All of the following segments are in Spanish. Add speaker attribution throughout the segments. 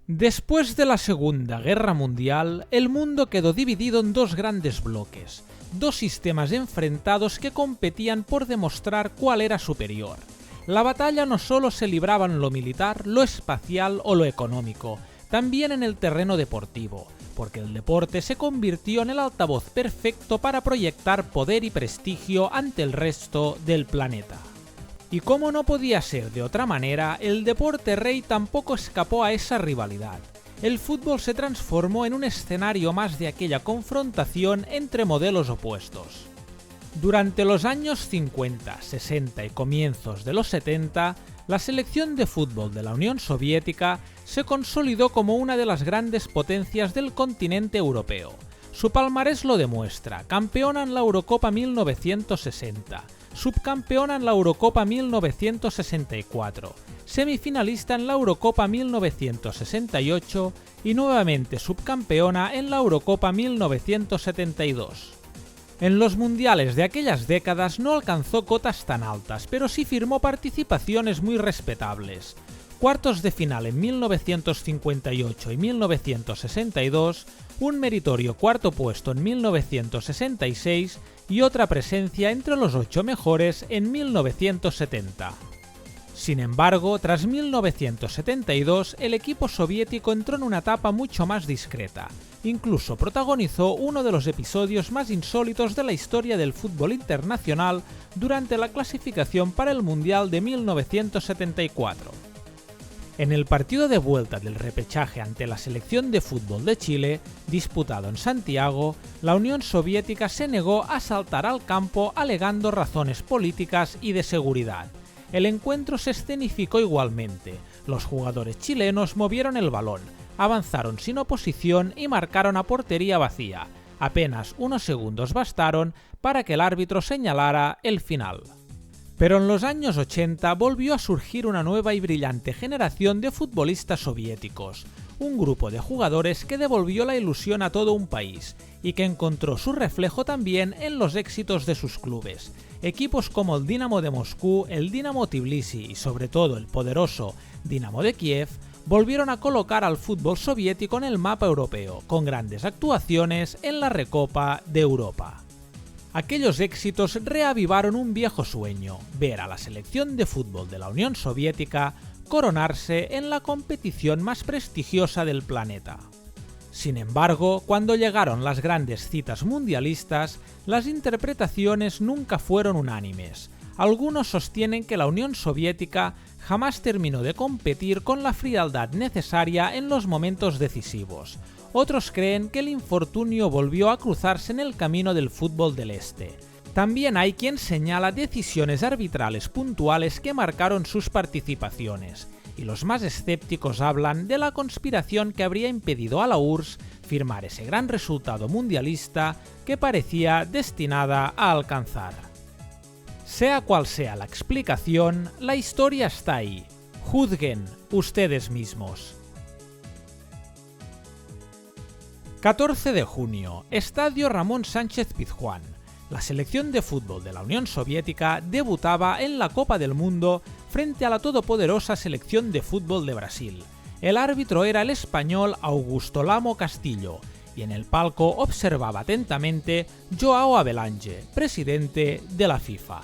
Speaker 1: Después de la Segunda Guerra Mundial, el mundo quedó dividido en dos grandes bloques, dos sistemas enfrentados que competían por demostrar cuál era superior. La batalla no solo se libraba en lo militar, lo espacial o lo económico, también en el terreno deportivo, porque el deporte se convirtió en el altavoz perfecto para proyectar poder y prestigio ante el resto del planeta. Y como no podía ser de otra manera, el deporte rey tampoco escapó a esa rivalidad. El fútbol se transformó en un escenario más de aquella confrontación entre modelos opuestos. Durante los años 50, 60 y comienzos de los 70, la selección de fútbol de la Unión Soviética se consolidó como una de las grandes potencias del continente europeo. Su palmarés lo demuestra: campeona en la Eurocopa 1960, subcampeona en la Eurocopa 1964, semifinalista en la Eurocopa 1968 y nuevamente subcampeona en la Eurocopa 1972. En los mundiales de aquellas décadas no alcanzó cotas tan altas, pero sí firmó participaciones muy respetables. Cuartos de final en 1958 y 1962, un meritorio cuarto puesto en 1966 y otra presencia entre los 8 mejores en 1970. Sin embargo, tras 1972, el equipo soviético entró en una etapa mucho más discreta. Incluso protagonizó uno de los episodios más insólitos de la historia del fútbol internacional durante la clasificación para el Mundial de 1974. En el partido de vuelta del repechaje ante la selección de fútbol de Chile, disputado en Santiago, la Unión Soviética se negó a saltar al campo alegando razones políticas y de seguridad. El encuentro se escenificó igualmente. Los jugadores chilenos movieron el balón, avanzaron sin oposición y marcaron a portería vacía. Apenas unos segundos bastaron para que el árbitro señalara el final. Pero en los años 80 volvió a surgir una nueva y brillante generación de futbolistas soviéticos, un grupo de jugadores que devolvió la ilusión a todo un país y que encontró su reflejo también en los éxitos de sus clubes. Equipos como el Dinamo de Moscú, el Dinamo Tbilisi y sobre todo el poderoso Dinamo de Kiev volvieron a colocar al fútbol soviético en el mapa europeo, con grandes actuaciones en la Recopa de Europa. Aquellos éxitos reavivaron un viejo sueño: ver a la selección de fútbol de la Unión Soviética coronarse en la competición más prestigiosa del planeta. Sin embargo, cuando llegaron las grandes citas mundialistas, las interpretaciones nunca fueron unánimes. Algunos sostienen que la Unión Soviética jamás terminó de competir con la frialdad necesaria en los momentos decisivos. Otros creen que el infortunio volvió a cruzarse en el camino del fútbol del Este. También hay quien señala decisiones arbitrales puntuales que marcaron sus participaciones, y los más escépticos hablan de la conspiración que habría impedido a la URSS firmar ese gran resultado mundialista que parecía destinada a alcanzar. Sea cual sea la explicación, la historia está ahí. Juzguen ustedes mismos. 14 de junio, Estadio Ramón Sánchez Pizjuán. La selección de fútbol de la Unión Soviética debutaba en la Copa del Mundo frente a la todopoderosa selección de fútbol de Brasil. El árbitro era el español Augusto Lamo Castillo y en el palco observaba atentamente João Havelange, presidente de la FIFA.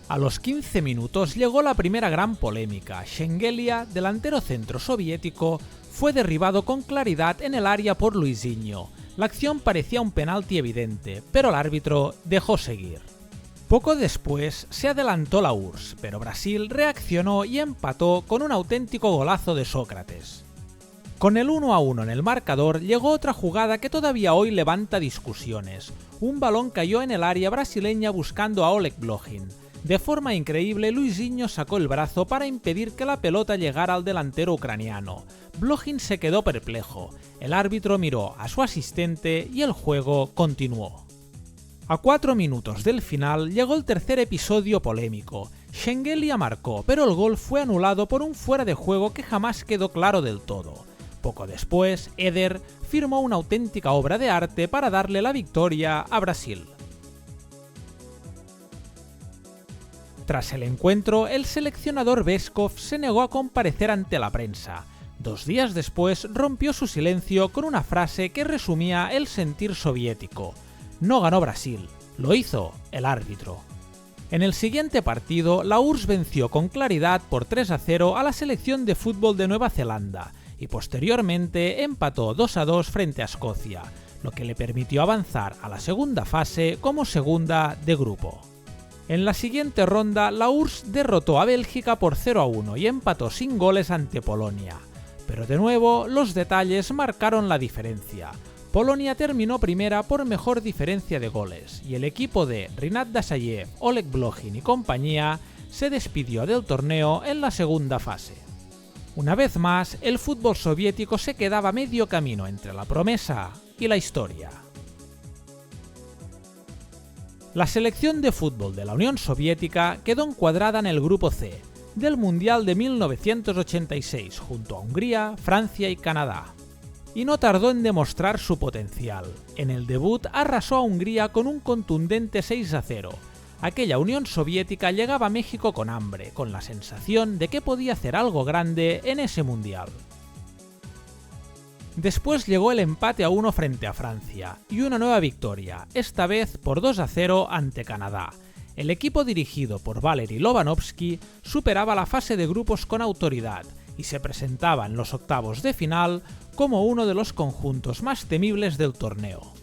Speaker 1: A los 15 minutos llegó la primera gran polémica. Shengelia, delantero centro soviético, fue derribado con claridad en el área por Luisinho. La acción parecía un penalti evidente, pero el árbitro dejó seguir. Poco después se adelantó la URSS, pero Brasil reaccionó y empató con un auténtico golazo de Sócrates. Con el 1-1 en el marcador llegó otra jugada que todavía hoy levanta discusiones. Un balón cayó en el área brasileña buscando a Oleg Blochin. De forma increíble, Luisinho sacó el brazo para impedir que la pelota llegara al delantero ucraniano. Blochin se quedó perplejo. El árbitro miró a su asistente y el juego continuó. A 4 minutos del final llegó el tercer episodio polémico. Shengelia marcó, pero el gol fue anulado por un fuera de juego que jamás quedó claro del todo. Poco después, Eder firmó una auténtica obra de arte para darle la victoria a Brasil. Tras el encuentro, el seleccionador Beskov se negó a comparecer ante la prensa. 2 días después rompió su silencio con una frase que resumía el sentir soviético: no ganó Brasil, lo hizo el árbitro. En el siguiente partido, la URSS venció con claridad por 3-0 a la selección de fútbol de Nueva Zelanda y posteriormente empató 2-2 frente a Escocia, lo que le permitió avanzar a la segunda fase como segunda de grupo. En la siguiente ronda, la URSS derrotó a Bélgica por 0-1 y empató sin goles ante Polonia. Pero de nuevo, los detalles marcaron la diferencia. Polonia terminó primera por mejor diferencia de goles, y el equipo de Rinat Dasayev, Oleg Blochin y compañía se despidió del torneo en la segunda fase. Una vez más, el fútbol soviético se quedaba medio camino entre la promesa y la historia. La selección de fútbol de la Unión Soviética quedó encuadrada en el Grupo C del Mundial de 1986 junto a Hungría, Francia y Canadá. Y no tardó en demostrar su potencial. En el debut arrasó a Hungría con un contundente 6-0. Aquella Unión Soviética llegaba a México con hambre, con la sensación de que podía hacer algo grande en ese Mundial. Después llegó el empate a 1 frente a Francia y una nueva victoria, esta vez por 2-0 ante Canadá. El equipo dirigido por Valery Lobanovsky superaba la fase de grupos con autoridad y se presentaba en los octavos de final como uno de los conjuntos más temibles del torneo.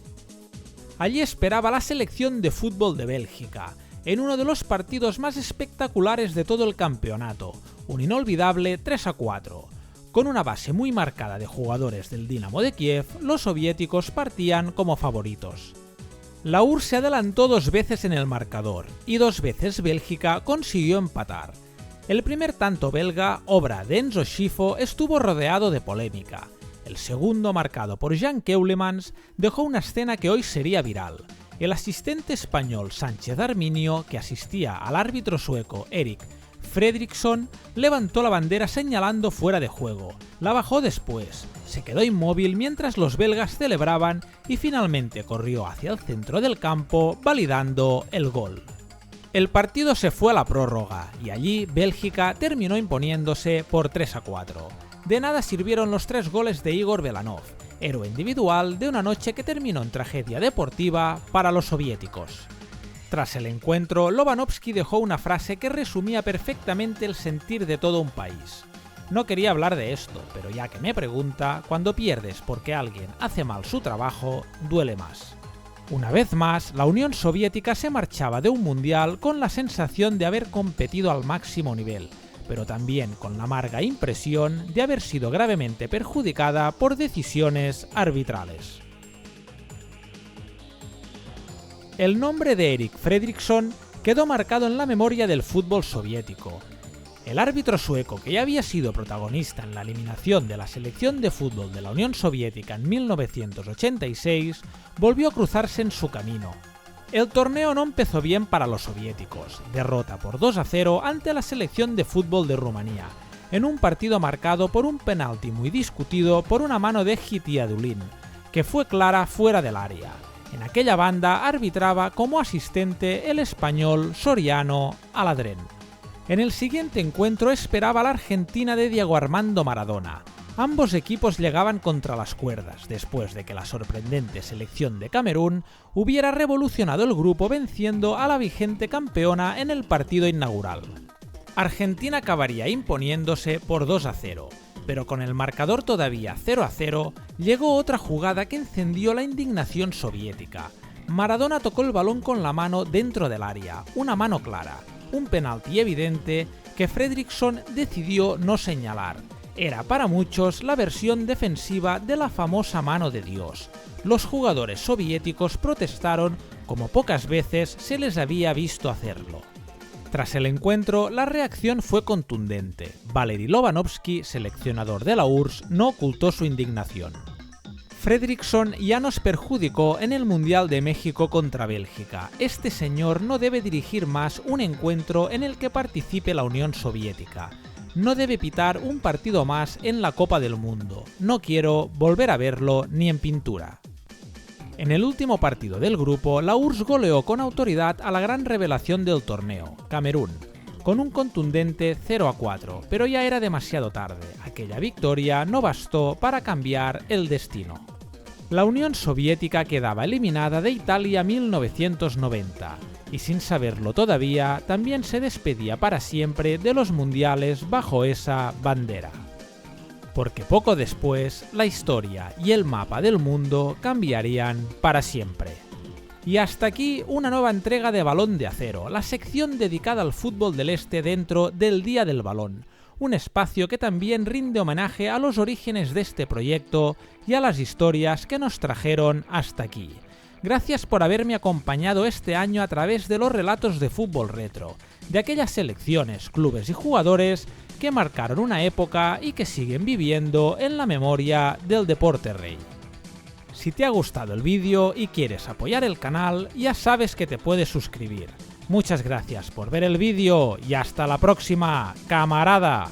Speaker 1: Allí esperaba la selección de fútbol de Bélgica, en uno de los partidos más espectaculares de todo el campeonato, un inolvidable 3-4. Con una base muy marcada de jugadores del Dinamo de Kiev, los soviéticos partían como favoritos. La URSS se adelantó 2 veces en el marcador, y 2 veces Bélgica consiguió empatar. El primer tanto belga, obra de Enzo Scifo, estuvo rodeado de polémica. El segundo, marcado por Jan Keulemans, dejó una escena que hoy sería viral. El asistente español Sánchez Arminio, que asistía al árbitro sueco Erik Fredriksson, levantó la bandera señalando fuera de juego, la bajó después, se quedó inmóvil mientras los belgas celebraban y finalmente corrió hacia el centro del campo validando el gol. El partido se fue a la prórroga y allí Bélgica terminó imponiéndose por 3-4. De nada sirvieron los 3 goles de Igor Belanov, héroe individual de una noche que terminó en tragedia deportiva para los soviéticos. Tras el encuentro, Lobanovsky dejó una frase que resumía perfectamente el sentir de todo un país. No quería hablar de esto, pero ya que me pregunta, cuando pierdes porque alguien hace mal su trabajo, duele más. Una vez más, la Unión Soviética se marchaba de un mundial con la sensación de haber competido al máximo nivel, pero también con la amarga impresión de haber sido gravemente perjudicada por decisiones arbitrales. El nombre de Erik Fredriksson quedó marcado en la memoria del fútbol soviético. El árbitro sueco, que ya había sido protagonista en la eliminación de la selección de fútbol de la Unión Soviética en 1986, volvió a cruzarse en su camino. El torneo no empezó bien para los soviéticos, derrota por 2-0 ante la selección de fútbol de Rumanía, en un partido marcado por un penalti muy discutido por una mano de Hitiadulin, que fue clara fuera del área. En aquella banda arbitraba como asistente el español Soriano Aladrén. En el siguiente encuentro esperaba la Argentina de Diego Armando Maradona. Ambos equipos llegaban contra las cuerdas, después de que la sorprendente selección de Camerún hubiera revolucionado el grupo venciendo a la vigente campeona en el partido inaugural. Argentina acabaría imponiéndose por 2-0. Pero con el marcador todavía 0-0, llegó otra jugada que encendió la indignación soviética. Maradona tocó el balón con la mano dentro del área, una mano clara, un penalti evidente que Fredriksson decidió no señalar. Era para muchos la versión defensiva de la famosa mano de Dios. Los jugadores soviéticos protestaron como pocas veces se les había visto hacerlo. Tras el encuentro, la reacción fue contundente. Valery Lobanovsky, seleccionador de la URSS, no ocultó su indignación. Fredriksson ya nos perjudicó en el Mundial de México contra Bélgica. Este señor no debe dirigir más un encuentro en el que participe la Unión Soviética. No debe pitar un partido más en la Copa del Mundo. No quiero volver a verlo ni en pintura. En el último partido del grupo, la URSS goleó con autoridad a la gran revelación del torneo, Camerún. con un contundente 0-4, pero ya era demasiado tarde. Aquella victoria no bastó para cambiar el destino. La Unión Soviética quedaba eliminada de Italia 1990, y sin saberlo todavía, también se despedía para siempre de los mundiales bajo esa bandera. Porque poco después, la historia y el mapa del mundo cambiarían para siempre. Y hasta aquí una nueva entrega de Balón de Acero, la sección dedicada al fútbol del Este dentro del Día del Balón, un espacio que también rinde homenaje a los orígenes de este proyecto y a las historias que nos trajeron hasta aquí. Gracias por haberme acompañado este año a través de los relatos de fútbol retro, de aquellas selecciones, clubes y jugadores que marcaron una época y que siguen viviendo en la memoria del deporte rey. Si te ha gustado el vídeo y quieres apoyar el canal, ya sabes que te puedes suscribir. Muchas gracias por ver el vídeo y hasta la próxima, camarada.